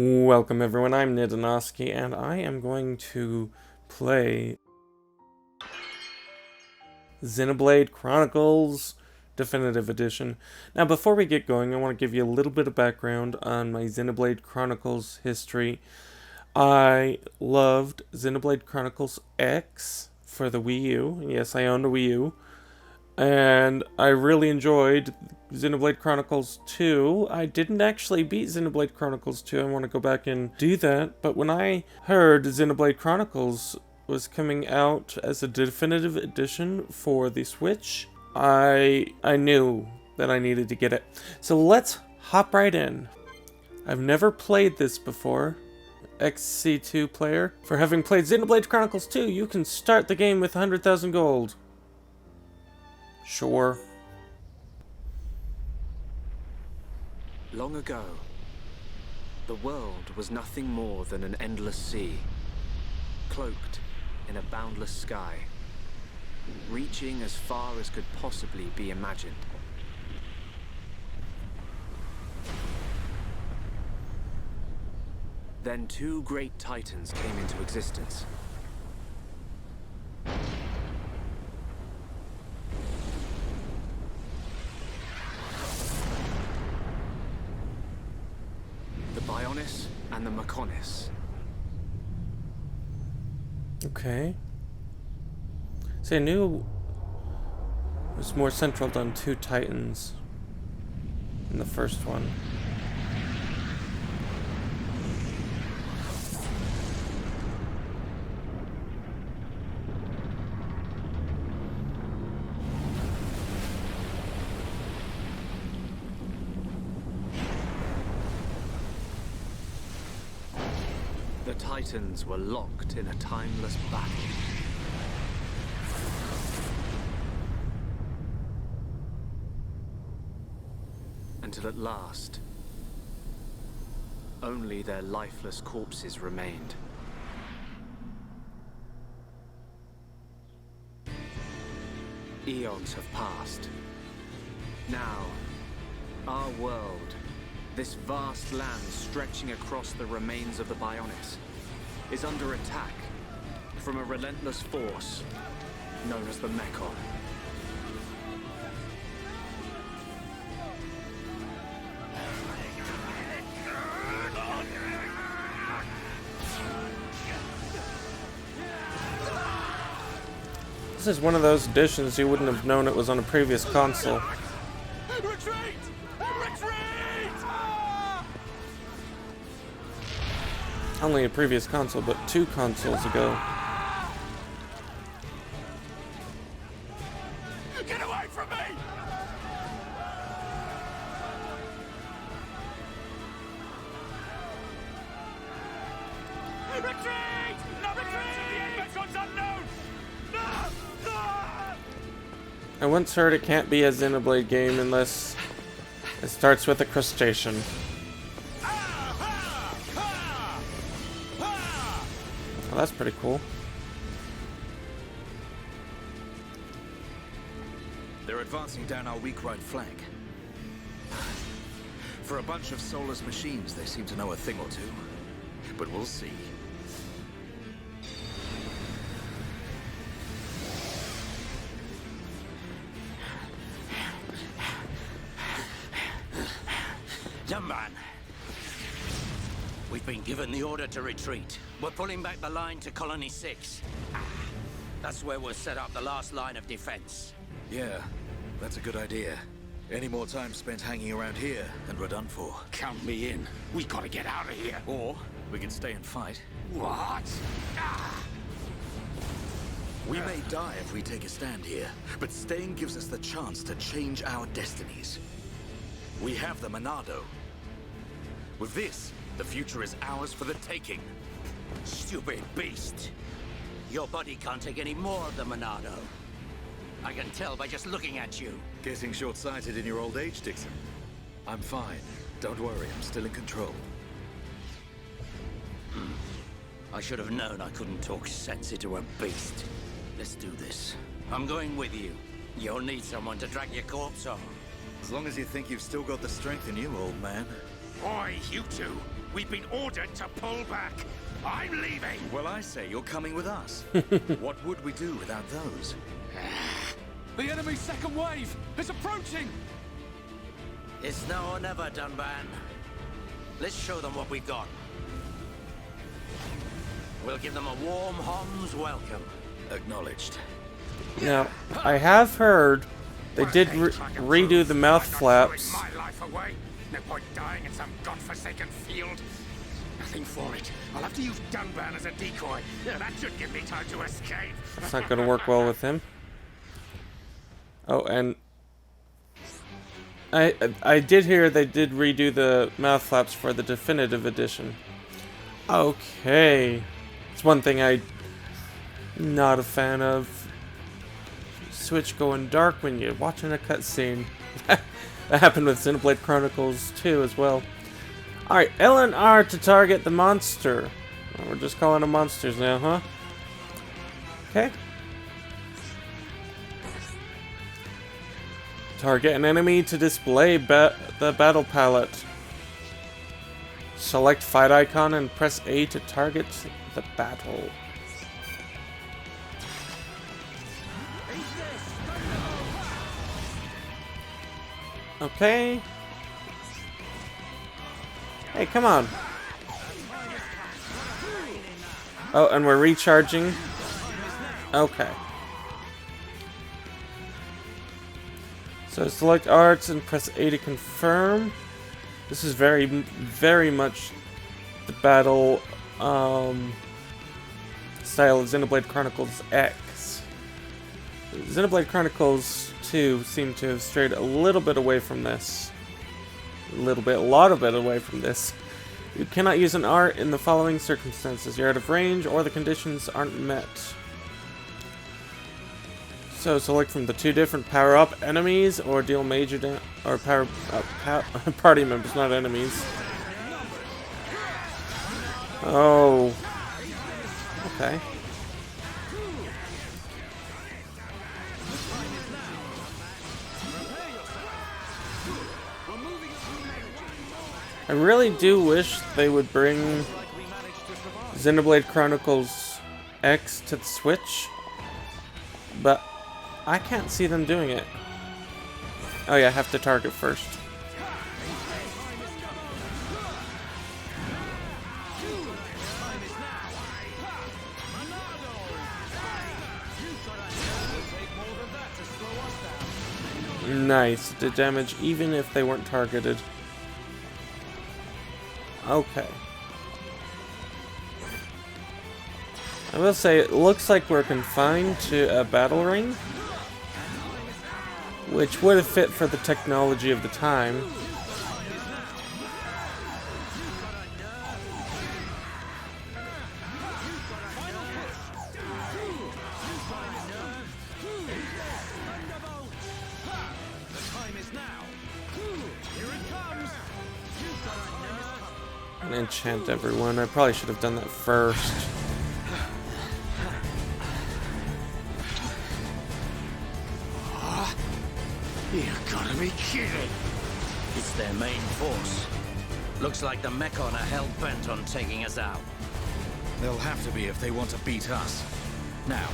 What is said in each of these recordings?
Welcome everyone, I'm Nidanoski, and I am going to play Xenoblade Chronicles Definitive Edition. Now before we get going, I want to give you a little bit of background on my Xenoblade Chronicles history. I loved Xenoblade Chronicles X for the Wii U. Yes, I owned a Wii U. And I really enjoyed Xenoblade Chronicles 2. I didn't actually beat Xenoblade Chronicles 2. I want to go back and do that. But when I heard Xenoblade Chronicles was coming out as a definitive edition for the Switch, I knew that I needed to get it. So let's hop right in. I've never played this before. XC2 player. For having played Xenoblade Chronicles 2, you can start the game with 100,000 gold. Sure. Long ago, the world was nothing more than an endless sea, cloaked in a boundless sky, reaching as far as could possibly be imagined. Then two great titans came into existence. The Bionis and the Mechanocrabs. Okay. See, I knew it was more central on two titans in the first one. The Titans were locked in a timeless battle. Until at last, only their lifeless corpses remained. Eons have passed. Now, our world, this vast land stretching across the remains of the Bionis, is under attack from a relentless force known as the Mechon. This is one of those editions you wouldn't have known it was on a previous console. Retreat! Retreat! Only a previous console, but 2 consoles ago. Get away from me! Retreat! No retreat! The Mecha's unknown! No! No! I once heard it can't be a Xenoblade game unless it starts with a crustacean. Well, that's pretty cool. They're advancing down our weak right flank. For a bunch of soulless machines, they seem to know a thing or two. But we'll see. Jumban, we've been given the order to retreat. We're pulling back the line to Colony 6. That's where we'll set up the last line of defense. Yeah, that's a good idea. Any more time spent hanging around here, and we're done for. Count me in. We gotta get out of here. Or we can stay and fight. What? We may die if we take a stand here, but staying gives us the chance to change our destinies. We have the Monado. With this, the future is ours for the taking. Stupid beast. Your body can't take any more of the Monado. I can tell by just looking at you. Getting short-sighted in your old age, Dixon. I'm fine. Don't worry, I'm still in control. I should have known I couldn't talk sense into a beast. Let's do this. I'm going with you. You'll need someone to drag your corpse on. As long as you think you've still got the strength in you, old man. Oi, you two! We've been ordered to pull back. I'm leaving. Well, I say you're coming with us. What would we do without those? The enemy's second wave is approaching. It's now or never, Dunban. Let's show them what we've got. We'll give them a warm Hom's welcome. Acknowledged. Now, I have heard they did redo the mouth flaps. My life away. No point dying in some godforsaken field. Nothing for it. I'll have to use Dunban as a decoy. Yeah, that should give me time to escape. It's not going to work well with him. Oh, and I did hear they did redo the mouth flaps for the definitive edition. Okay. It's one thing I'm not a fan of. Switch going dark when you're watching a cutscene. That happened with Xenoblade Chronicles 2 as well. Alright, L and R to target the monster. Well, we're just calling them monsters now, huh? Okay. Target an enemy to display the battle palette. Select fight icon and press A to target the battle. Okay. Hey, come on. Oh, and we're recharging. Okay. So select arts and press A to confirm. This is very, very much the battle style of Xenoblade Chronicles X. Xenoblade Chronicles 2 seemed to have strayed a little bit away from this. A lot of it away from this. You cannot use an art in the following circumstances. You're out of range or the conditions aren't met. So select from the two different power-up enemies or deal major damage, or party members, not enemies. Oh. Okay. I really do wish they would bring Xenoblade Chronicles X to the Switch, but I can't see them doing it. Oh yeah, I have to target first. Nice. Did damage even if they weren't targeted. Okay. I will say, it looks like we're confined to a battle ring, which would have fit for the technology of the time. And enchant everyone. I probably should have done that first. You gotta be kidding. It's their main force. Looks like the Mechon are hell-bent on taking us out. They'll have to be if they want to beat us. Now,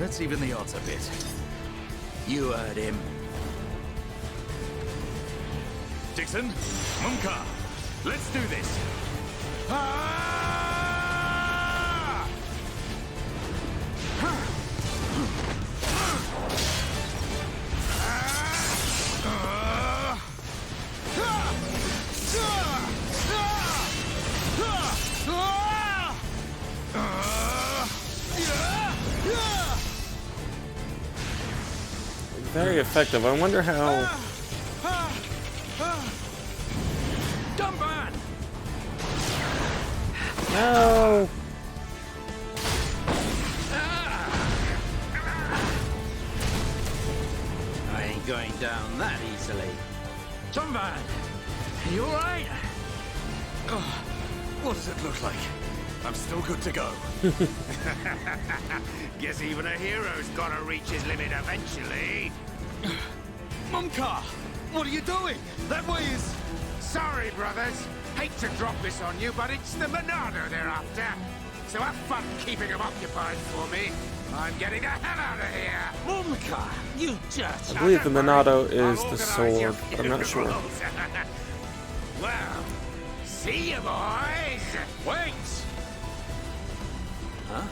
let's even the odds a bit. You heard him. Dixon, Munka, let's do this. Very effective. I wonder how... Dunban! No! I ain't going down that easily. Dunban! You alright? What does it look like? I'm still good to go. Guess even a hero's gotta reach his limit eventually. Munka! What are you doing? That way is... Sorry, brothers. Hate to drop this on you, but it's the Monado they're after. So have fun keeping them occupied for me. I'm getting the hell out of here. Mumka, you I dirt. believe the Monado is I'll the organise your sword, but I'm not sure. funerals. Well, see you, boys. Wait. Huh?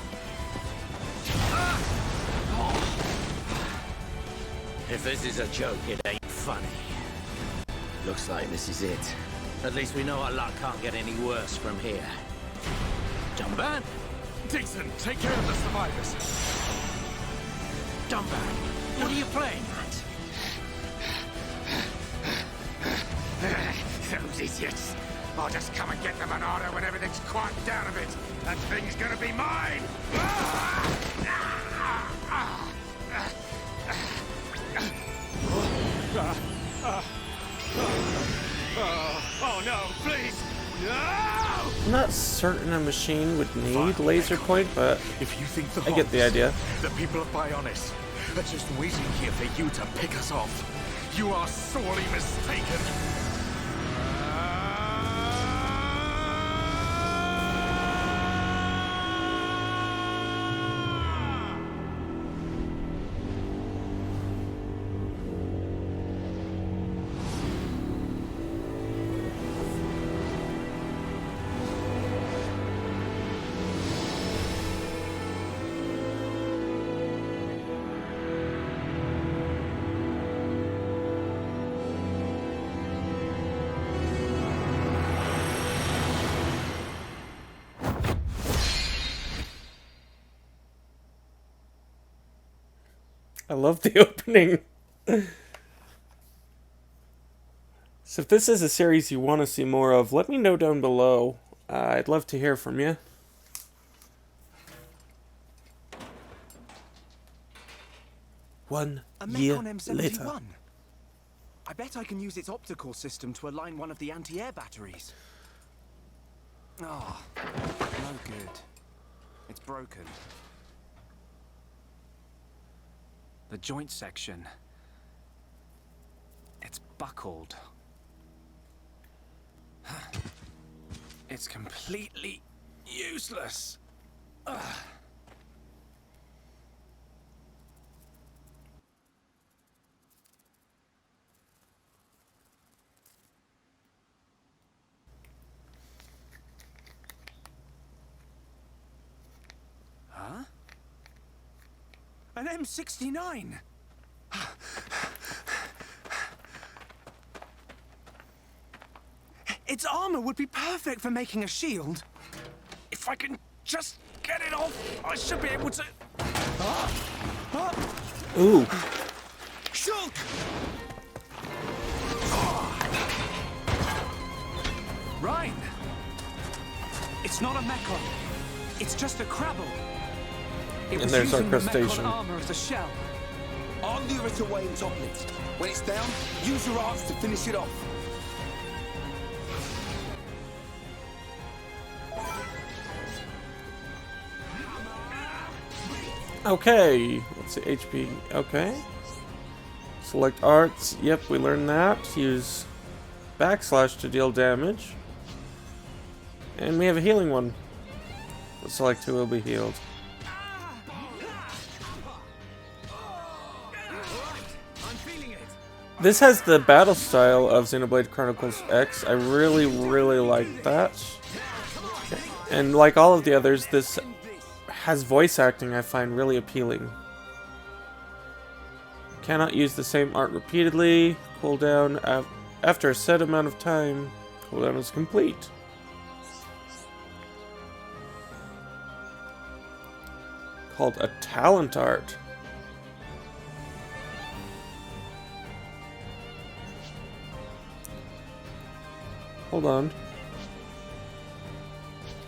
If this is a joke, it ain't funny. Looks like this is it. At least we know our luck can't get any worse from here. Dunban? Dixon, take care of the survivors. Dunban, what are you playing at? Those idiots. I'll just come and get the Monado when everything's quieted down a bit. That thing's gonna be mine. Oh no, please! No! I'm not certain a machine would need laser point, but If you think the I get the idea. the people of Bionis are just waiting here for you to pick us off, you are sorely mistaken. I love the opening. So if this is a series you want to see more of, let me know down below. I'd love to hear from you. One A year Mechan later. M71. I bet I can use its optical system to align one of the anti-air batteries. Ah, no good. It's broken. The joint section. It's buckled. It's completely useless. Ugh. Huh? An M69! Its armor would be perfect for making a shield. If I can just get it off, I should be able to... Ooh. Shulk! Ryan! It's not a Mechan. It's just a Crabble. It And was there's our using the crustacean. Mechan armor as a shell. I'll lure it away and topple it. When it's down, use your arms to finish it off. Okay. Let's see. HP. Okay. Select arts. Yep, we learned that. Use backslash to deal damage. And we have a healing one. Let's select who will be healed. This has the battle style of Xenoblade Chronicles X. I really, really like that. And like all of the others, this has voice acting I find really appealing. Cannot use the same art repeatedly. Cooldown after a set amount of time. Cooldown is complete. Called a talent art. Hold on.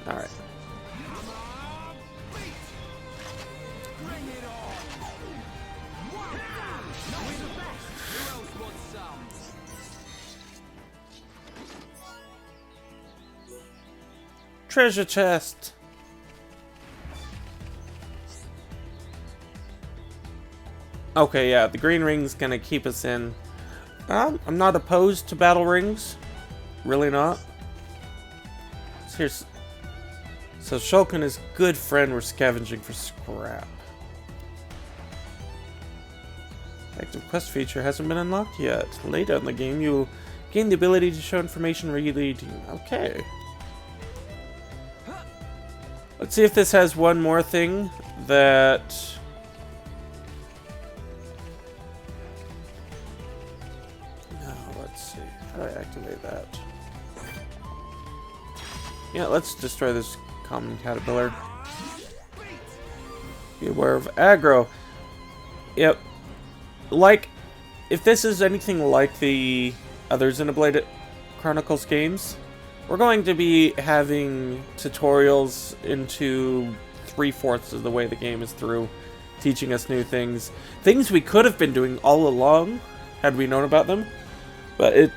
Alright. Treasure chest. Okay, yeah, the green ring's gonna keep us in. I'm not opposed to battle rings. Really not. Here's... So Shulk and his good friend were scavenging for scrap. Active quest feature hasn't been unlocked yet. Later in the game, you'll gain the ability to show information relating. Okay. Let's see if this has one more thing that... No, let's see. How do I activate that? Yeah, let's destroy this common caterpillar. Be aware of aggro. Yep. Like, if this is anything like the other Xenoblade Chronicles games, we're going to be having tutorials into 3/4 of the way the game is through, teaching us new things. Things we could have been doing all along, had we known about them. But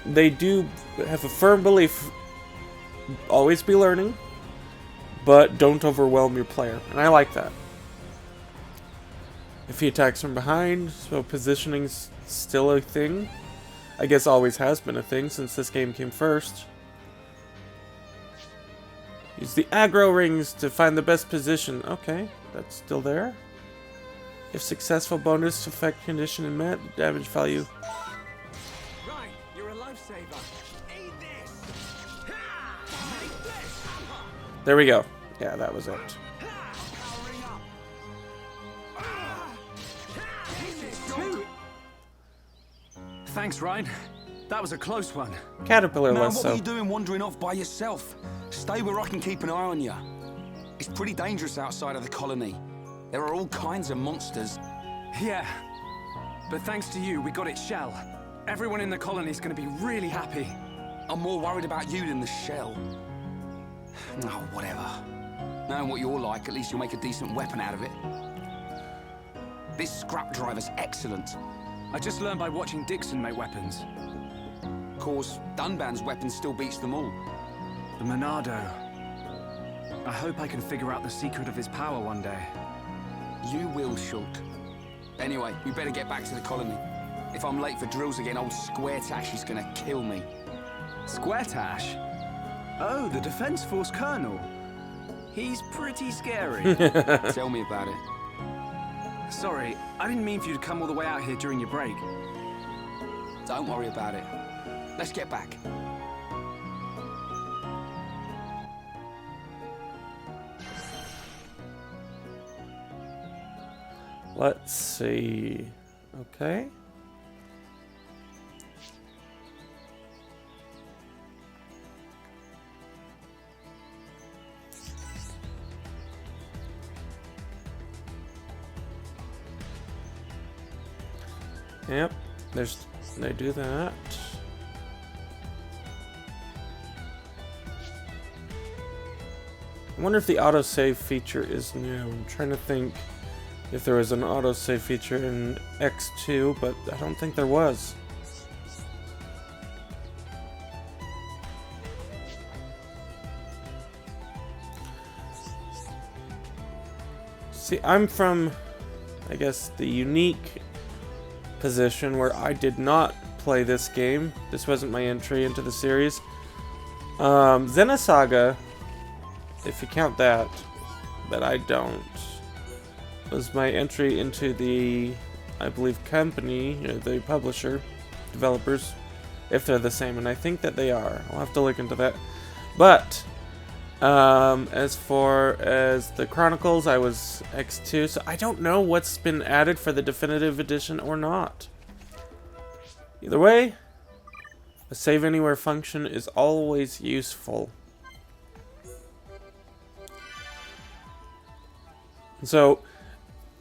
they do have a firm belief, always be learning, but don't overwhelm your player. And I like that. If he attacks from behind, so positioning's still a thing. I guess always has been a thing since this game came first. Use the aggro rings to find the best position. Okay, that's still there. If successful, bonus effect condition and met damage value. Right, you're a lifesaver. Eat this. Take this. There we go. Yeah, that was it. Powering up. Thanks, Ryan. That was a close one. Caterpillar Man, less what so. were you doing wandering off by yourself? Stay where I can keep an eye on you. It's pretty dangerous outside of the colony. There are all kinds of monsters. Yeah, but thanks to you, we got its shell. Everyone in the colony's gonna be really happy. I'm more worried about you than the shell. Oh, whatever. Knowing what you're like, at least you'll make a decent weapon out of it. This scrap driver's excellent. I just learned by watching Dixon make weapons. Of course, Dunban's weapon still beats them all. The Monado. I hope I can figure out the secret of his power one day. You will, Shulk. Anyway, we better get back to the colony. If I'm late for drills again, old Square Tash is gonna kill me. Square Tash? Oh, the Defense Force Colonel. He's pretty scary. Tell me about it. Sorry, I didn't mean for you to come all the way out here during your break. Don't worry about it. Let's get back. Let's see. Okay. Yep, they do that. I wonder if the autosave feature is new. I'm trying to think if there was an autosave feature in X2, but I don't think there was. See, I'm from, I guess, the unique position where I did not play this game. This wasn't my entry into the series. Xenosaga, if you count that, but I don't, was my entry into the, I believe, company, the publisher, developers, if they're the same, and I think that they are. I'll have to look into that. But as far as the Chronicles, I was X2, so I don't know what's been added for the definitive edition or not. Either way, a save anywhere function is always useful. So,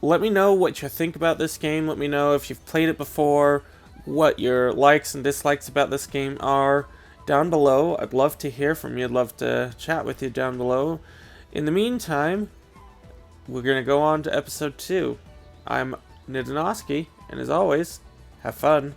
let me know what you think about this game. Let me know if you've played it before, what your likes and dislikes about this game are down below. I'd love to hear from you. I'd love to chat with you down below. In the meantime, we're going to go on to episode 2. I'm Nidanoski, and as always, have fun.